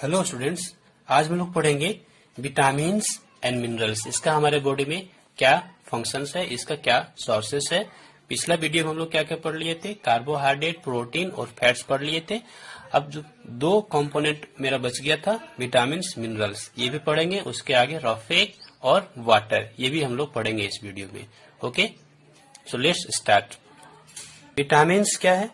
Hello students, आज हम लोग पढ़ेंगे विटामिन्स एंड मिनरल्स। इसका हमारे बॉडी में क्या फंक्शंस है, इसका क्या सोर्सेस है। पिछला वीडियो में हम लोग क्या क्या पढ़ लिए थे, कार्बोहाइड्रेट, प्रोटीन और फैट्स पढ़ लिए थे। अब जो दो कंपोनेंट मेरा बच गया था, विटामिन्स, मिनरल्स, ये भी पढ़ेंगे। उसके आगे रॉफेक और वाटर, ये भी हम लोग पढ़ेंगे इस वीडियो में। Okay, so let's start. Vitamins क्या है?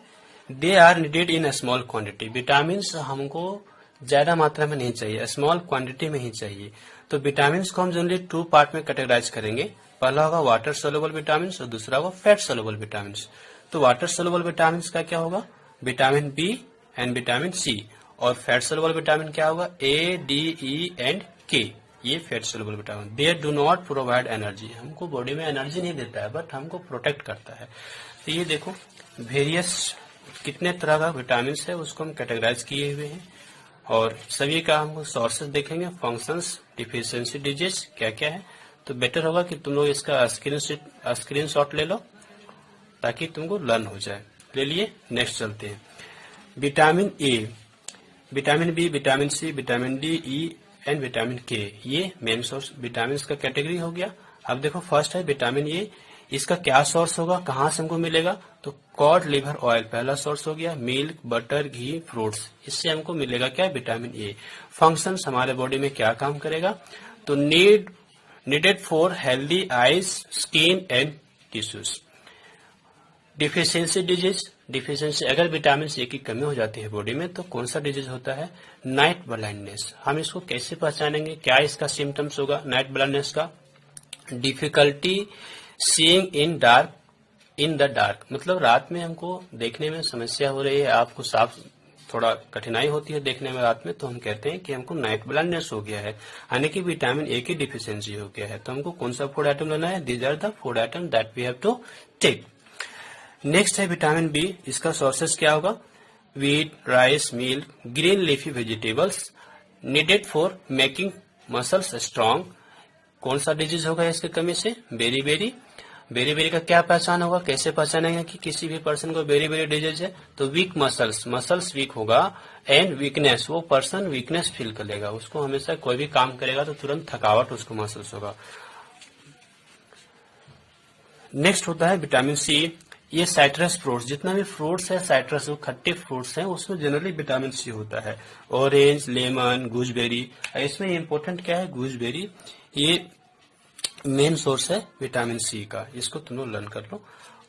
They are needed in a small quantity. Vitamins हमको ज्यादा मात्रा में नहीं चाहिए, स्मॉल क्वांटिटी में ही चाहिए। तो विटामिन्स को हम जनरली टू पार्ट में कैटेगराइज करेंगे। पहला होगा वाटर सोल्युबल विटामिन्स और दूसरा होगा फैट सोल्युबल विटामिन्स। तो वाटर सोल्युबल विटामिन्स का क्या होगा? Vitamin B and vitamin C. और फैट सोल्युबल विटामिन क्या होगा? ए, डी, ई एंड के। ये fat soluble vitamin. They do not provide energy. हमको बॉडी में एनर्जी नहीं देता है, बट हमको प्रोटेक्ट करता है। तो ये देखो, वेरियस कितने तरह का विटामिन है उसको हम कैटेगराइज किए हुए हैं, और सभी का हम सोर्सेस देखेंगे, फंक्शंस, डिफिशियंसी डिजीज क्या क्या है। तो बेटर होगा कि तुम लोग इसका स्क्रीन शॉट ले लो ताकि तुमको लर्न हो जाए। ले लिए, नेक्स्ट चलते हैं। Vitamin A, vitamin B, vitamin C, vitamin D, E and vitamin K, ये मेन सोर्स विटामिन का कैटेगरी हो गया। अब देखो, फर्स्ट है विटामिन ए। इसका क्या सोर्स होगा, कहाँ से हमको मिलेगा? तो कॉड लिवर ऑयल पहला सोर्स हो गया। मिल्क, बटर, घी, फ्रूट्स, इससे हमको मिलेगा क्या? Vitamin A. फंक्शंस हमारे बॉडी में क्या काम करेगा? तो needed for healthy eyes, skin and tissues. Deficiency disease, deficiency अगर विटामिन सी की कमी हो जाती है बॉडी में तो कौन सा डिजीज होता है? Night blindness. हम इसको कैसे पहचानेंगे, क्या इसका सिम्टम्स होगा नाइट ब्लाइंडनेस का? Difficulty seeing in the dark, मतलब रात में हमको देखने में समस्या हो रही है, आपको साफ थोड़ा कठिनाई होती है देखने में रात में, तो हम कहते हैं कि हमको नाइट ब्लाइंडनेस हो गया है, यानी कि विटामिन ए की डिफिशियंसी हो गया है। तो हमको कौन सा फूड आइटम लेना है? These are the food item that we have to take. Next है विटामिन बी। इसका सोर्सेस क्या होगा? Wheat, rice, milk, green leafy vegetables, needed for making muscles strong. कौन सा डिजीज होगा इसकी कमी से? बेरी बेरी का क्या पहचान होगा, कैसे पहचानेंगे कि किसी भी पर्सन को बेरी डिजीज है? तो वीक मसल्स वीक होगा, एंड वीकनेस, वो पर्सन वीकनेस फील करेगा, उसको हमेशा कोई भी काम करेगा तो तुरंत थकावट उसको महसूस होगा। नेक्स्ट होता है विटामिन सी। ये साइट्रस फ्रूट्स, जितना भी फ्रूट्स है साइट्रस, वो खट्टे फ्रूट्स हैं, उसमें जनरली विटामिन सी होता है। Orange, lemon, gooseberry. इसमें इम्पोर्टेंट क्या है? गूसबेरी, ये मेन सोर्स है विटामिन सी का, इसको तुम लोग लर्न कर लो।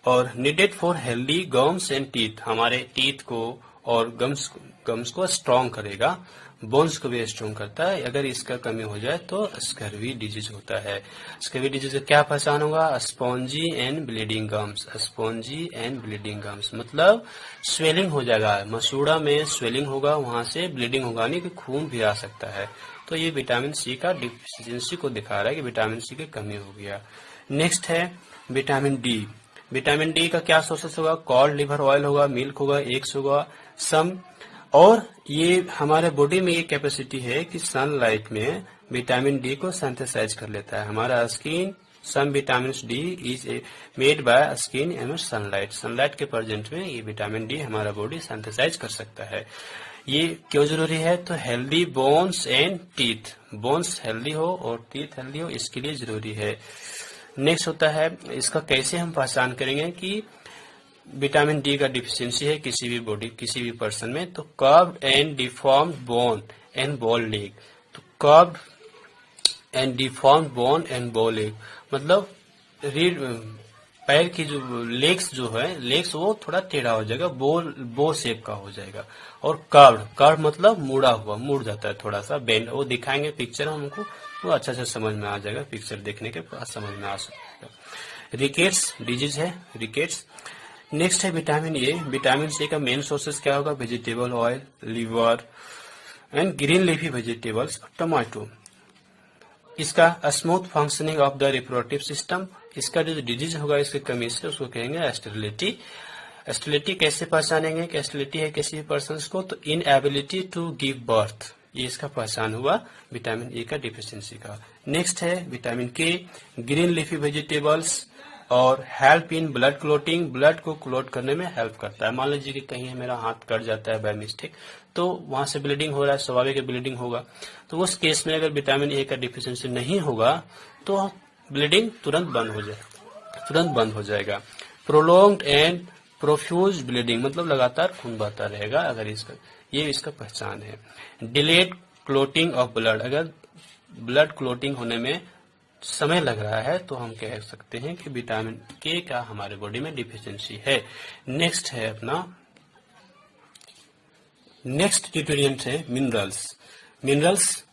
और needed for healthy gums and teeth, हमारे टीथ को और गम्स को स्ट्रॉन्ग करेगा, बोन्स को भी स्ट्रॉन्ग करता है। अगर इसका कमी हो जाए तो स्कर्वी डिजीज होता है। स्कर्वी डिजीज का क्या पहचान होगा? Spongy and bleeding gums. Spongy and bleeding gums मतलब स्वेलिंग हो जाएगा, मसूड़ा में स्वेलिंग होगा, वहां से ब्लीडिंग होगा, यानी कि खून भी आ सकता है। तो ये विटामिन सी का डिफिशियंसी को दिखा रहा है कि विटामिन सी की कमी हो गया। नेक्स्ट है विटामिन डी। विटामिन डी का क्या सोर्सेस होगा? कॉड लिवर ऑयल होगा, मिल्क होगा, एग्स होगा, सम। और ये हमारे बॉडी में ये कैपेसिटी है कि सनलाइट में विटामिन डी को सिंथेसाइज कर लेता है। हमारा skin, some vitamin D is made by skin and sunlight. Sunlight के प्रेजेंट में ये विटामिन डी हमारा बॉडी सिंथेसाइज कर सकता है। ये क्यों जरूरी है? तो healthy bones and teeth, bones healthy हो और टीथ हेल्दी हो, इसके लिए जरूरी है। नेक्स्ट होता है, इसका कैसे हम पहचान करेंगे कि विटामिन डी का डिफिशियंसी है किसी भी पर्सन में? तो curved and deformed bone and bow leg. तो curved and deformed bone and bow leg मतलब पैर की जो लेग्स वो थोड़ा टेढ़ा हो जाएगा, बो शेप का हो जाएगा। और कर्व मतलब मुड़ जाता है, थोड़ा सा बेंड। वो दिखाएंगे पिक्चर हमको, वो अच्छा से समझ में आ जाएगा, पिक्चर देखने के बाद समझ में आ सकता है। रिकेट्स डिजीज है, रिकेट्स। नेक्स्ट है विटामिन ए। विटामिन सी का मेन सोर्सेस क्या होगा? Vegetable oil, liver and green leafy vegetables, tomato. इसका smooth functioning of the reproductive system. इसका जो डिजीज होगा इसकी कमी से उसको कहेंगे स्टेरिलिटी। स्टेरिलिटी कैसे पहचानेंगे कि स्टेरिलिटी है किसी भी पर्सन को? तो इनएबिलिटी टू गिव बर्थ, ये इसका पहचान हुआ विटामिन ए का डिफिशियंसी का। नेक्स्ट है विटामिन के। ग्रीन लीफी वेजिटेबल्स और help in blood clotting, blood को क्लोट करने में हेल्प करता है। मान लीजिए कि कहीं मेरा हाथ कट जाता है बाय मिस्टेक, तो वहां से ब्लीडिंग हो रहा है, स्वाभाविक ब्लीडिंग होगा। तो उस केस में अगर विटामिन ए का डिफिशियंसी नहीं होगा तो ब्लीडिंग तुरंत बंद हो जाएगा। प्रोलॉन्ग्ड एंड प्रोफ्यूज ब्लीडिंग मतलब लगातार खून बहता रहेगा अगर इसका पहचान है। डिलेड क्लोटिंग ऑफ ब्लड, अगर ब्लड क्लोटिंग होने में समय लग रहा है तो हम कह सकते हैं कि विटामिन के का हमारे बॉडी में डिफिशियंसी है। नेक्स्ट है अपना नेक्स्ट न्यूट्रिएंट है minerals.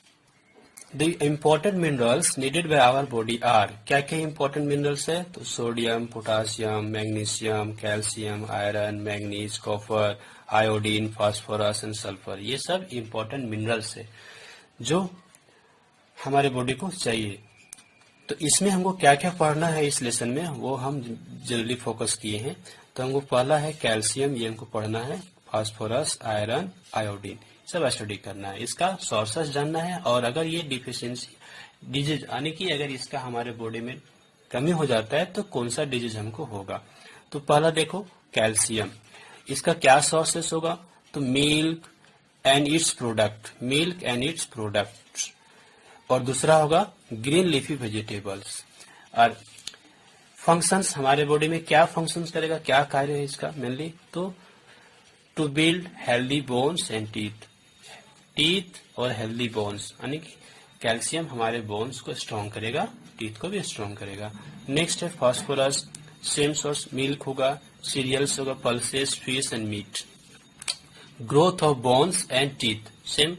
The important minerals needed by our body are, क्या क्या इम्पोर्टेंट मिनरल्स है? तो sodium, potassium, magnesium, calcium, iron, manganese, copper, iodine, phosphorus and sulphur, ये सब इम्पोर्टेंट मिनरल्स है जो हमारे बॉडी को चाहिए। तो इसमें हमको क्या क्या पढ़ना है इस लेसन में वो हम जनरली फोकस किए हैं। तो हमको पहला है कैल्शियम, ये हमको पढ़ना है, फास्फोरस, आयरन, आयोडीन सब स्टडी करना है, इसका सोर्सेस जानना है। और अगर ये डिफिशियंसी डिजीज यानी कि अगर इसका हमारे बॉडी में कमी हो जाता है तो कौन सा डिजीज हमको होगा। तो पहला देखो कैल्शियम, इसका क्या सोर्सेस होगा? तो मिल्क एंड इट्स प्रोडक्ट, और दूसरा होगा ग्रीन लीफी वेजिटेबल्स। और फंक्शंस हमारे बॉडी में क्या फंक्शंस करेगा, क्या कार्य है इसका मेनली? तो to build healthy bones and teeth और हेल्दी बोन्स, यानी कि कैल्शियम हमारे बोन्स को स्ट्रॉन्ग करेगा, टीथ को भी स्ट्रॉन्ग करेगा। नेक्स्ट है फास्फोरस, सेम सोर्स मिल्क होगा, सीरियल्स होगा, pulses, fish and meat. Growth of bones and teeth, same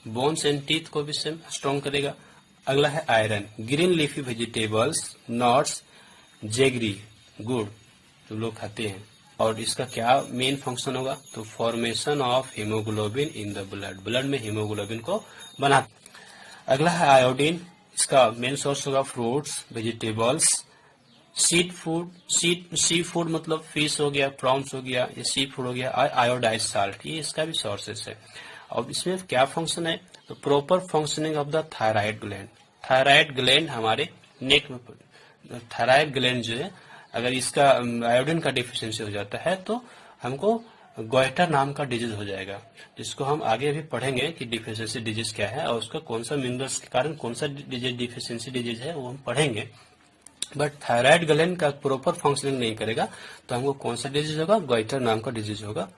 bones and teeth को भी सेम स्ट्रॉन्ग करेगा। अगला है iron, green leafy vegetables, nuts, jaggery, गुड़ जो लोग खाते हैं। और इसका क्या मेन फंक्शन होगा? तो formation of haemoglobin in the blood में हीमोग्लोबिन को बना। अगला है आयोडीन, इसका मेन सोर्स होगा फ्रूट्स, वेजिटेबल्स, सी फूड मतलब फिश हो गया, प्रॉन्स हो गया, ये सी फूड हो गया, आयोडाइज साल्ट, ये इसका भी सोर्सेस है। और इसमें क्या फंक्शन है? तो proper functioning of the thyroid gland हमारे नेक में, थायराइड ग्लैंड जो है अगर इसका आयोडीन का डिफिशियंसी हो जाता है तो हमको गोइटर नाम का डिजीज हो जाएगा, जिसको हम आगे भी पढ़ेंगे कि डिफिशियंसी डिजीज क्या है और उसका कौन सा मिनरल्स के कारण कौन सा डिफिशियंसी डिजीज है वो हम पढ़ेंगे। बट थायराइड ग्लैंड का प्रॉपर फंक्शनिंग नहीं करेगा तो हमको कौन सा डिजीज होगा? गोइटर नाम का डिजीज होगा।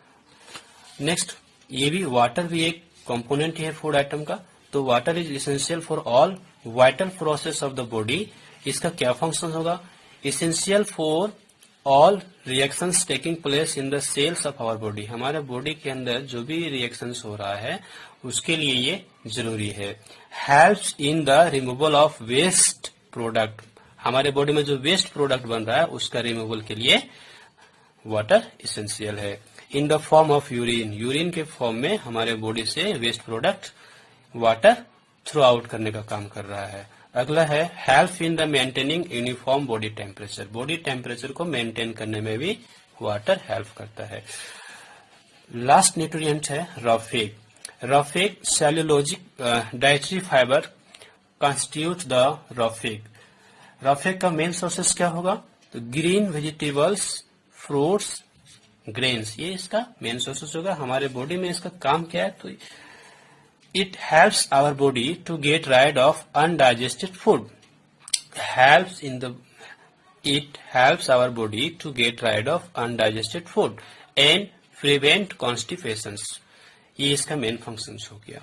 नेक्स्ट, ये भी वाटर भी एक कंपोनेंट है फूड आइटम का। तो water is essential for all vital process of the body, इसका क्या फंक्शन होगा? Essential for all reactions taking place in the cells of our body, हमारे बॉडी के अंदर जो भी रिएक्शंस हो रहा है उसके लिए ये जरूरी है। Helps in the removal of waste product, हमारे बॉडी में जो वेस्ट प्रोडक्ट बन रहा है उसका रिमूवल के लिए वाटर इसेंशियल है। In the form of urine के फॉर्म में हमारे बॉडी से waste product water throw out करने का काम कर रहा है। अगला है help in the maintaining uniform body temperature को मेंटेन करने में भी वाटर हेल्प करता है। लास्ट न्यूट्रिएंट है रफेक cellulosic dietary fibre constitute the रफेक का मेन सोर्सेस क्या होगा? तो ग्रीन वेजिटेबल्स, फ्रूट्स, ग्रेन्स, ये इसका मेन सोर्सेस होगा। हमारे बॉडी में इसका काम क्या है? तो it helps our body to get rid of undigested food. It helps our body to get rid of undigested food and prevent constipations. ये इसका मेन फंक्शन हो गया।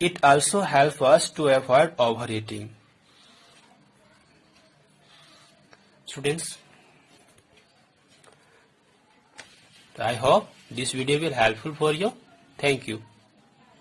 It also helps us to avoid overeating. Students, I hope this video will helpful for you. Thank you.